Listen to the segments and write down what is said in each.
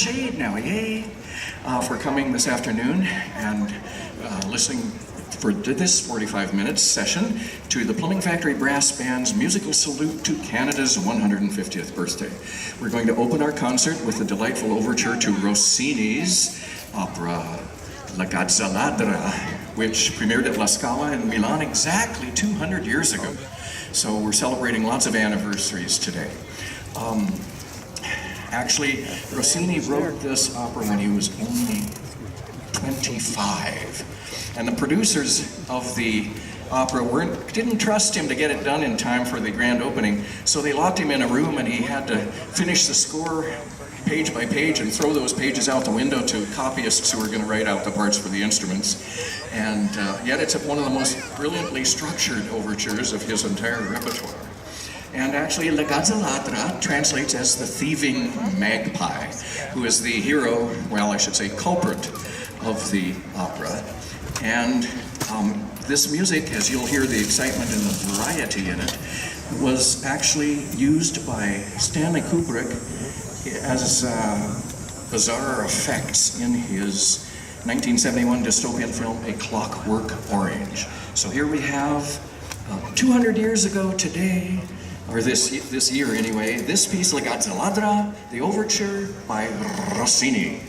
Shade now, yay, for coming this afternoon and listening for this 45 minutes session to the Plumbing Factory Brass Band's musical salute to Canada's 150th birthday. We're going to open our concert with a delightful overture to Rossini's opera La Gazzaladra, which premiered at La Scala in Milan exactly 200 years ago. So we're celebrating lots of anniversaries today. Actually, Rossini wrote this opera when he was only 25. And the producers of the opera didn't trust him to get it done in time for the grand opening, so they locked him in a room and he had to finish the score page by page and throw those pages out the window to copyists who were going to write out the parts for the instruments. And yet it's one of the most brilliantly structured overtures of his entire repertoire. And actually, La Gazzaladra translates as the thieving magpie, who is the hero, well, I should say culprit, of the opera. And this music, as you'll hear the excitement and the variety in it, was actually used by Stanley Kubrick as bizarre effects in his 1971 dystopian film, A Clockwork Orange. So here we have, 200 years ago today, or this year anyway, this piece, La Gazzaladra, the overture by Rossini.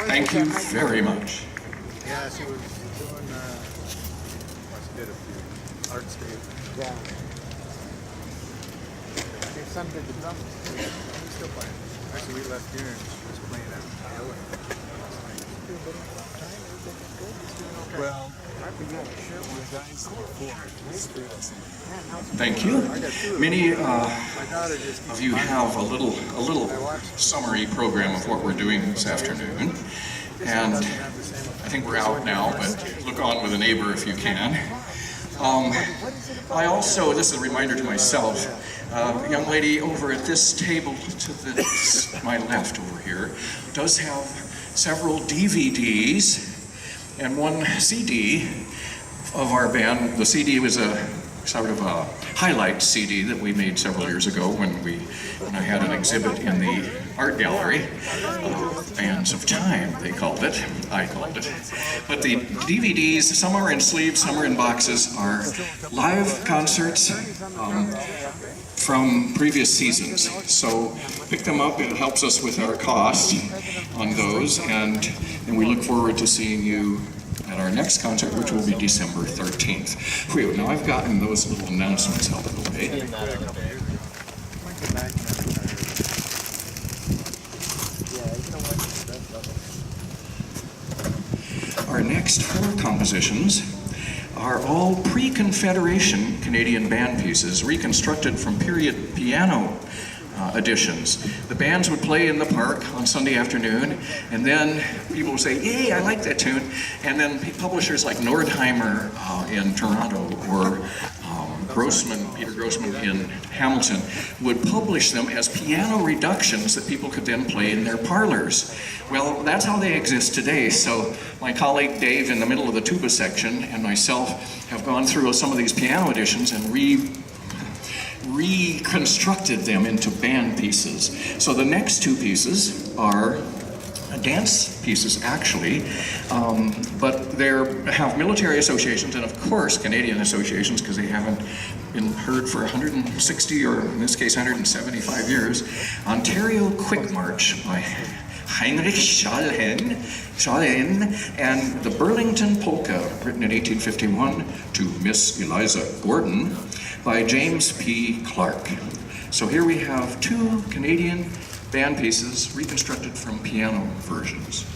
Thank you very much. Yeah, she was doing, she did a few art stage. Yeah. Your son did the drums. He's still playing. Actually, we left here and she was playing at Iowa last night. Well, I forgot to share with guys before. Thank you. Many of you have a little summary program of what we're doing this afternoon, and I think we're out now, but look on with a neighbor if you can. I also, this is a reminder to myself, a young lady over at this table to my left over here does have several DVDs and one CD of our band. The CD was a sort of a highlight CD that we made several years ago when I had an exhibit in the art gallery. Bands of Time, they called it. I called it. But the DVDs, some are in sleeves, some are in boxes, are live concerts from previous seasons. So pick them up, it helps us with our cost on those, and we look forward to seeing you at our next concert, which will be December 13th. Whew, now I've gotten those little announcements out of the way. Our next 4 compositions are all pre-Confederation Canadian band pieces reconstructed from period piano editions. The bands would play in the park on Sunday afternoon, and then people would say, "Yay, I like that tune," and then publishers like Nordheimer in Toronto or Peter Grossman in Hamilton would publish them as piano reductions that people could then play in their parlors. Well, that's how they exist today. So my colleague Dave in the middle of the tuba section and myself have gone through some of these piano editions and reconstructed them into band pieces. So the next 2 pieces are dance pieces, actually, but they have military associations and, of course, Canadian associations, because they haven't been heard for 160 or, in this case, 175 years. Ontario Quick March by Heinrich Schallen, and the Burlington Polka, written in 1851 to Miss Eliza Gordon, by James P. Clark. So here we have 2 Canadian band pieces reconstructed from piano versions.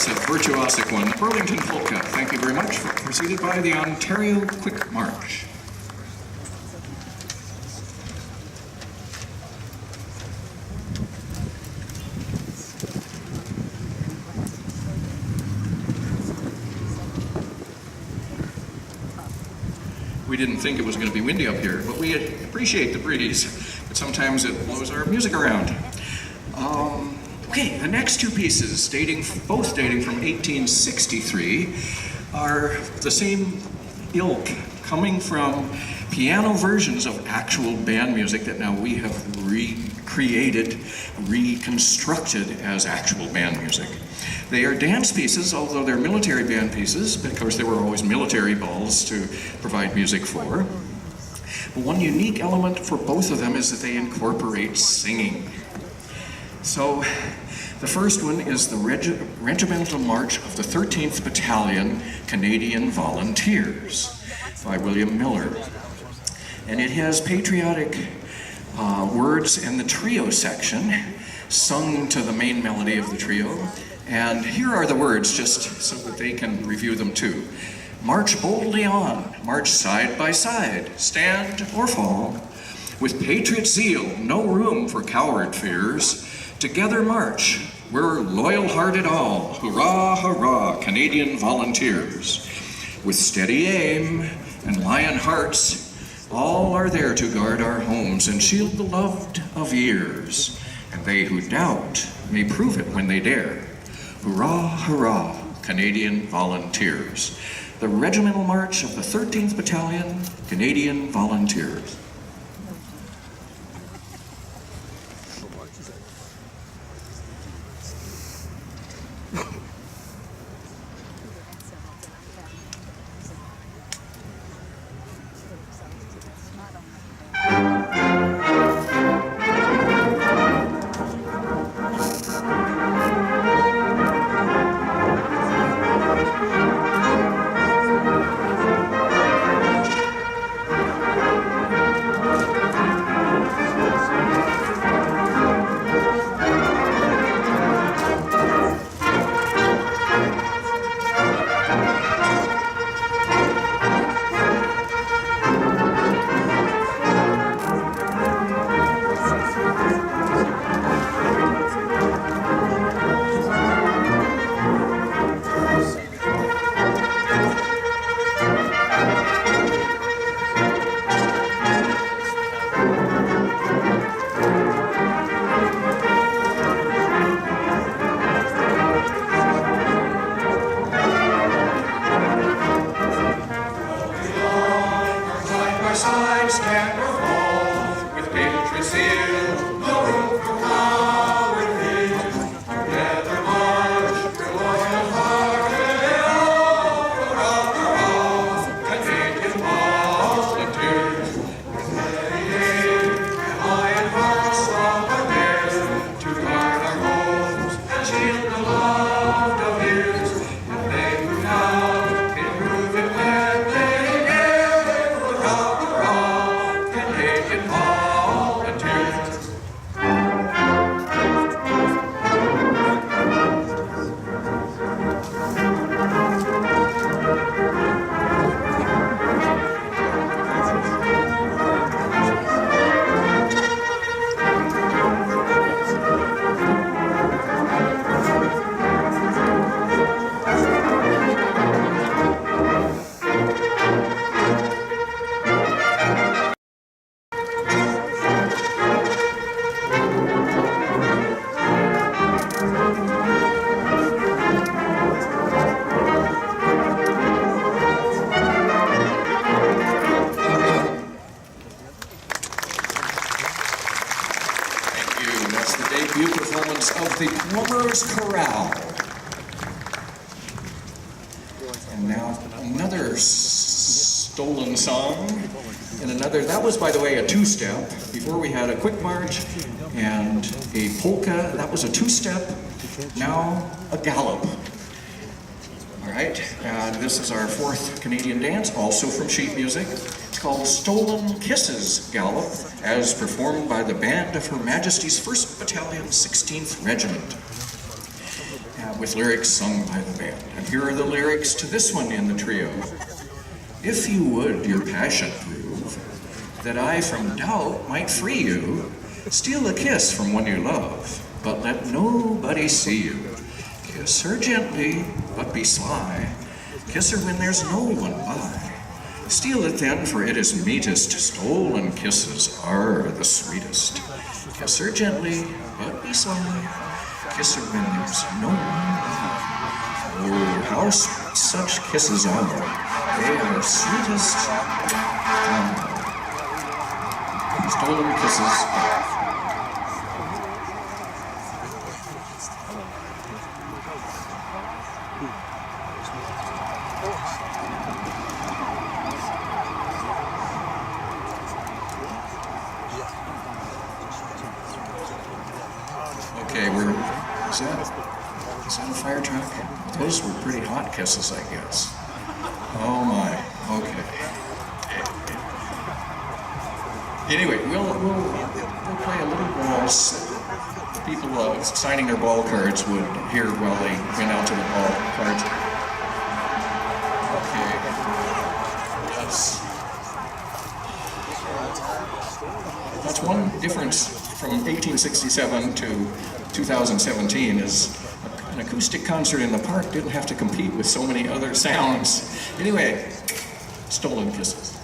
That's a virtuosic one. The Burlington Polka. Thank you very much. Preceded by the Ontario Quick March. We didn't think it was going to be windy up here, but we appreciate the breeze. But sometimes it blows our music around. Okay, the next two pieces, both dating from 1863, are the same ilk, coming from piano versions of actual band music that now we have recreated, reconstructed as actual band music. They are dance pieces, although they're military band pieces, because there were always military balls to provide music for. But one unique element for both of them is that they incorporate singing. So the first one is the Regimental March of the 13th Battalion Canadian Volunteers by William Miller. And it has patriotic words in the trio section, sung to the main melody of the trio. And here are the words, just so that they can review them too. March boldly on, march side by side, stand or fall. With patriot zeal, no room for coward fears. Together march, we're loyal-hearted all. Hurrah, hurrah, Canadian Volunteers. With steady aim and lion hearts, all are there to guard our homes and shield the loved of years. And they who doubt may prove it when they dare. Hurrah, hurrah, Canadian Volunteers. The Regimental March of the 13th Battalion, Canadian Volunteers. And now another stolen song, and another, that was by the way a two-step. Before we had a quick march and a polka, that was a two-step, now a gallop. All right, and this is our fourth Canadian dance, also from sheet music. It's called Stolen Kisses Gallop, as performed by the band of Her Majesty's 1st Battalion, 16th Regiment. with lyrics sung by the band. And here are the lyrics to this one in the trio. If you would your passion prove, that I from doubt might free you, steal a kiss from one you love, but let nobody see you. Kiss her gently, but be sly. Kiss her when there's no one by. Steal it then, for it is meetest. Stolen kisses are the sweetest. Kiss her gently, but be sly. Kiss her when there's no one by. Oh, how such kisses are. They are sweetest. Stolen kisses. Okay, is that a fire truck? Those were pretty hot kisses, I guess. Oh my, okay. Anyway, we'll play a little waltz. People signing their ball cards would hear while they went out to the ball cards. Okay. Yes. That's one difference from 1867 to 2017 is an acoustic concert in the park didn't have to compete with so many other sounds. Anyway, Stolen Kisses.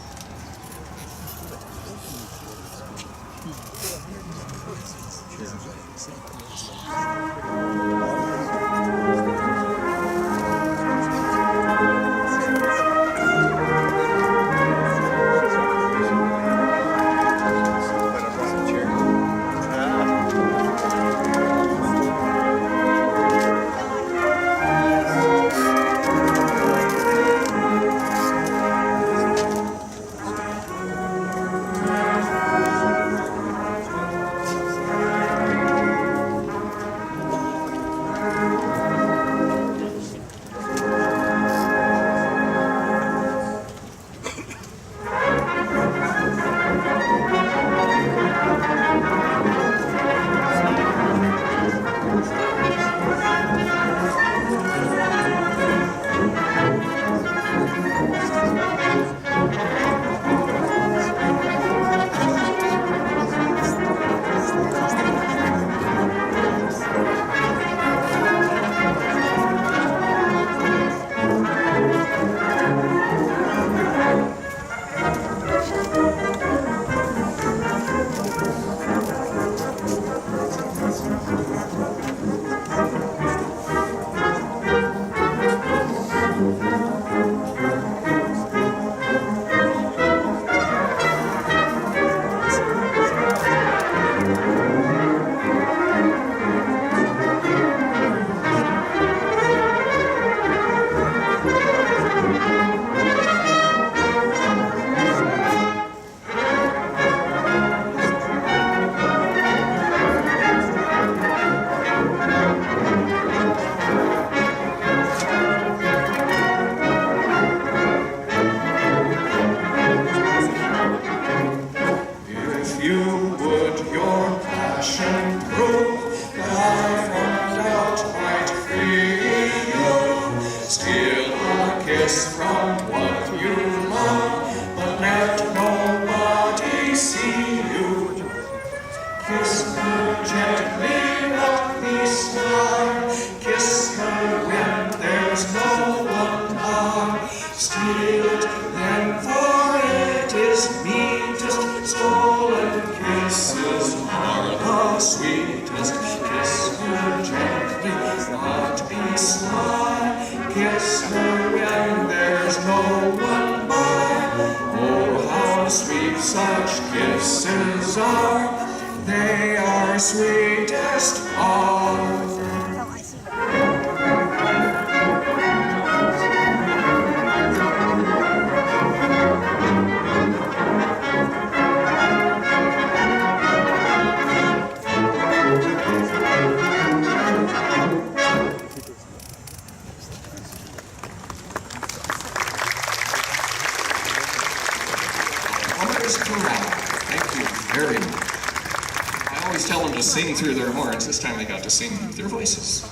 Tell them to sing through their horns. This time they got to sing with their voices.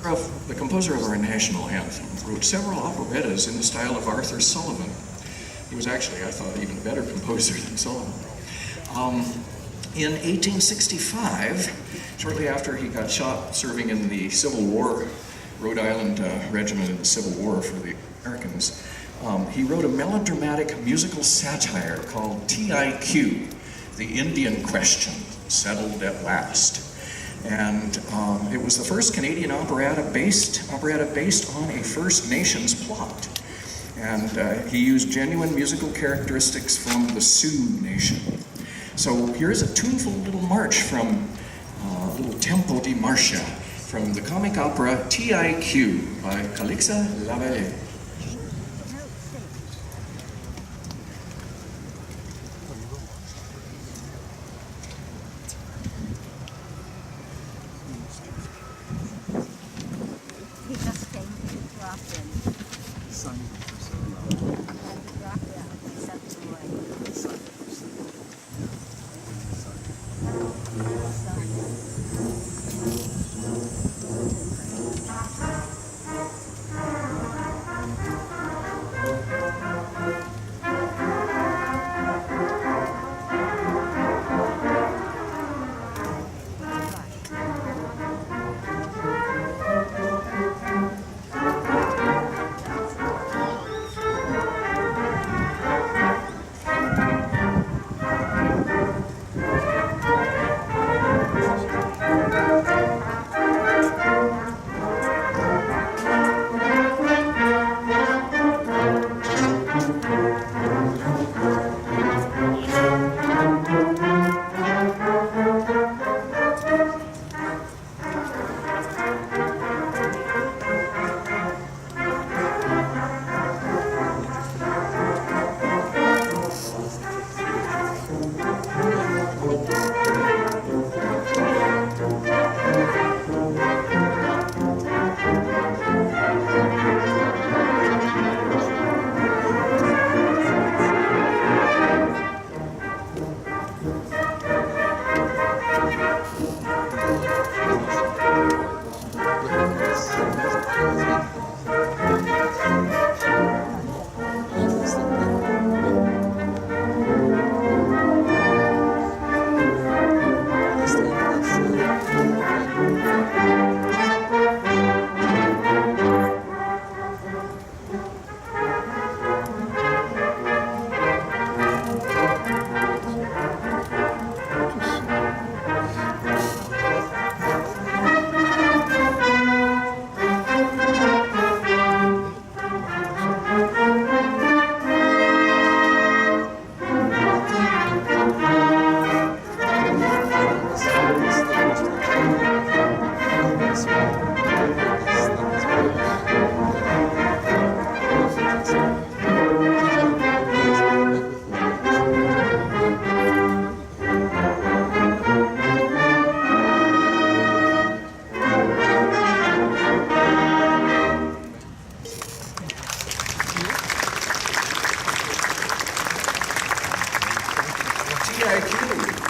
The composer of our national anthem, wrote several operettas in the style of Arthur Sullivan. He was actually, I thought, even a better composer than Sullivan. In 1865, shortly after he got shot serving in the Civil War, Rhode Island Regiment in the Civil War for the Americans, he wrote a melodramatic musical satire called T.I.Q., The Indian Question, Settled at Last. And it was the first Canadian operetta based on a First Nations plot. And he used genuine musical characteristics from the Sioux Nation. So here is a tuneful little march from little Tempo di Marcia from the comic opera T.I.Q. by Calixa Lavallée. He just came to drop in. Sun. And drop in, except away.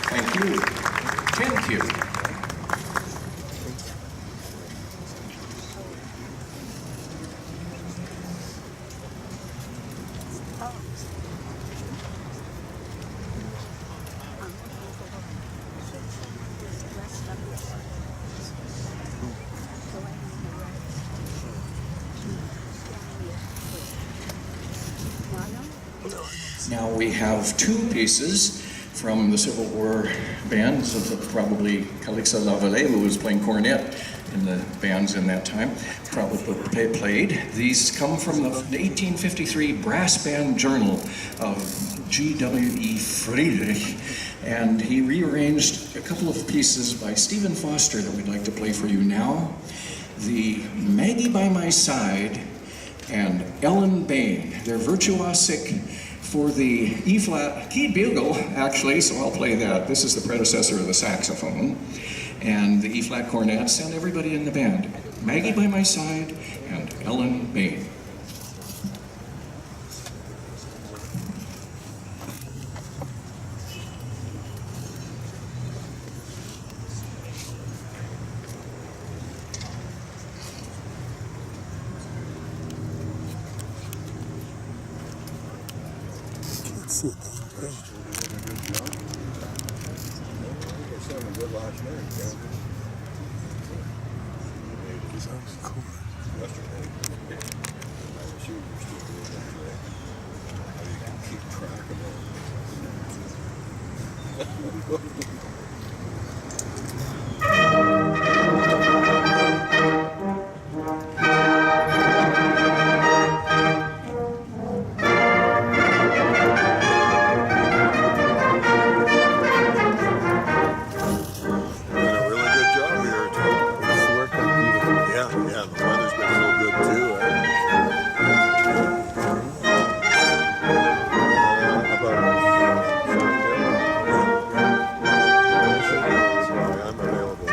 Thank you. 10Q. Now we have two pieces from the Civil War bands of probably Calixa Lavallée, who was playing cornet in the bands in that time, probably played. These come from the 1853 Brass Band Journal of G.W.E. Friedrich, and he rearranged a couple of pieces by Stephen Foster that we'd like to play for you now. The Maggie by My Side and Ellen Bain. They're virtuosic for the E-flat keyed bugle, actually, so I'll play that. This is the predecessor of the saxophone. And the E-flat cornets and everybody in the band. Maggie by My Side and Ellen Bain. see it. Good last night, yeah. Sounds cool. Yesterday. I assume you're still doing that today. How you can keep track of it. Did a really good job here, too. It's working beautiful. Yeah, the weather's been so good, too. How about I'm available.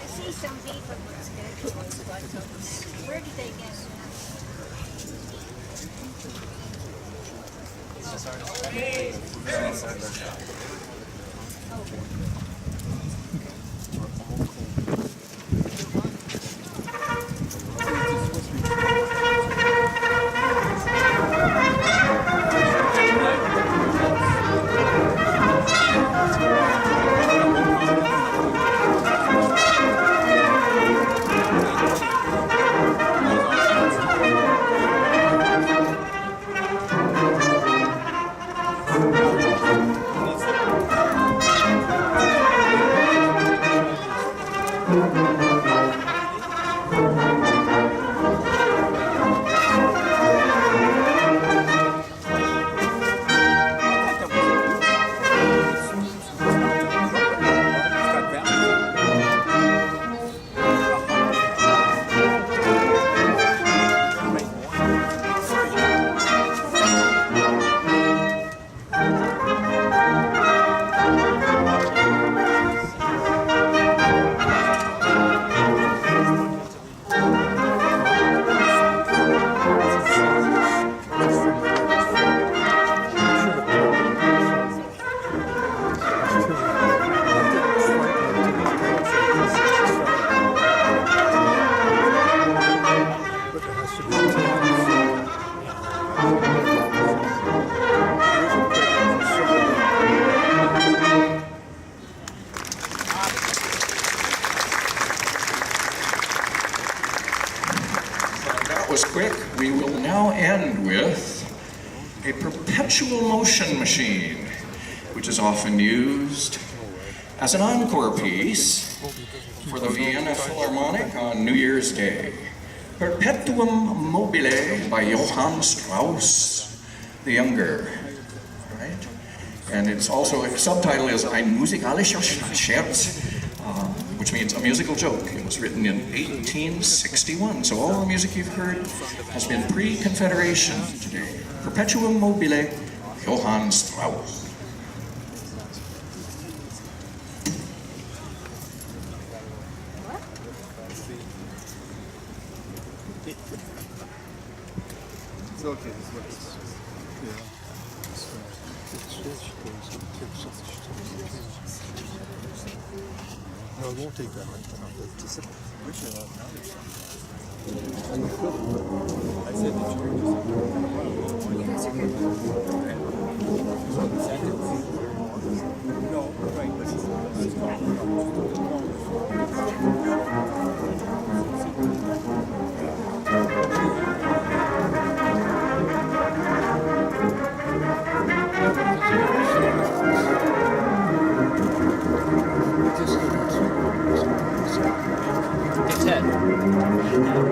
See some people with schedules, but where did they get perpetual motion machine, which is often used as an encore piece for the Vienna Philharmonic on New Year's Day. Perpetuum mobile by Johann Strauss the Younger. Right? And it's also, a subtitle is Ein musikalischer Scherz, which means a musical joke. It was written in 1861, so all the music you've heard has been pre-Confederation today. Perpetuum mobile, Johann Strauss. It's okay, this works. No, it won't take that much time. It's a I said the No, right, but It's head. but I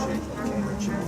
gotta change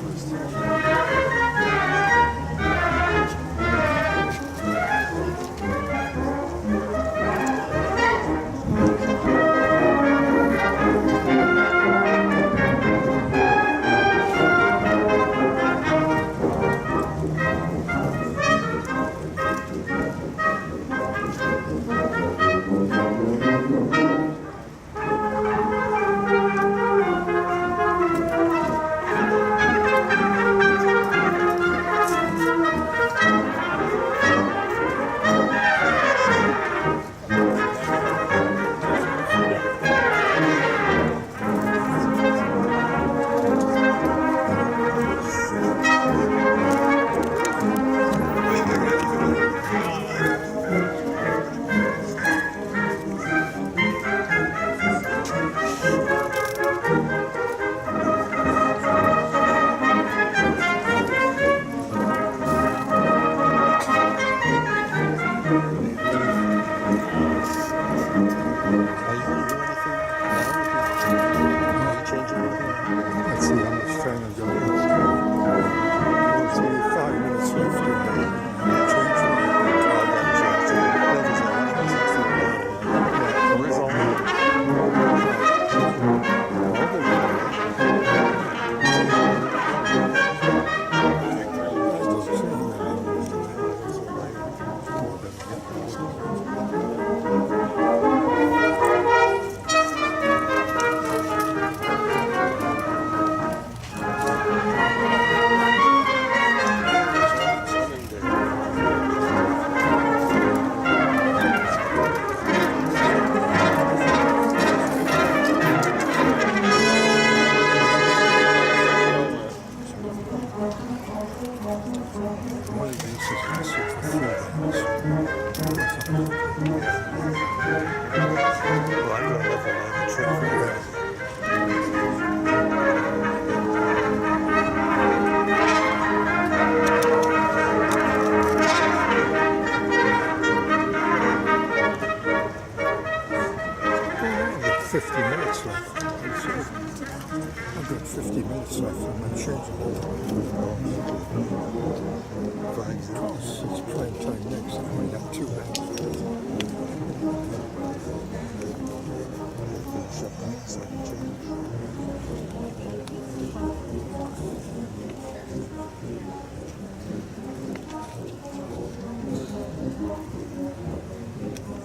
that.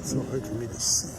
so hard for me to see.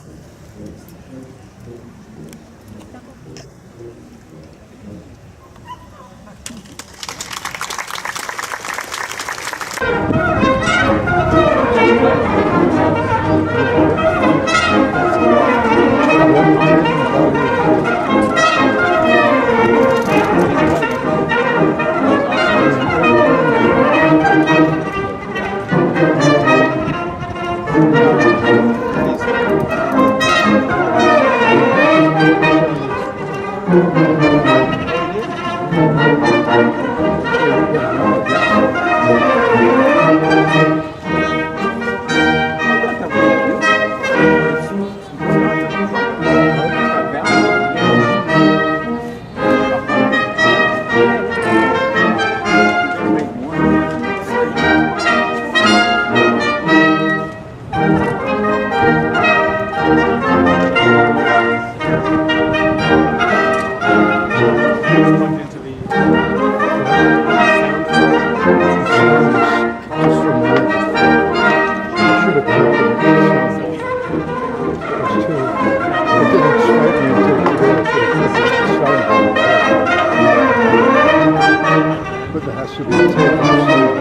But there has to be a tape on there.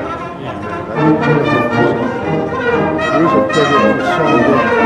There's a program for sound.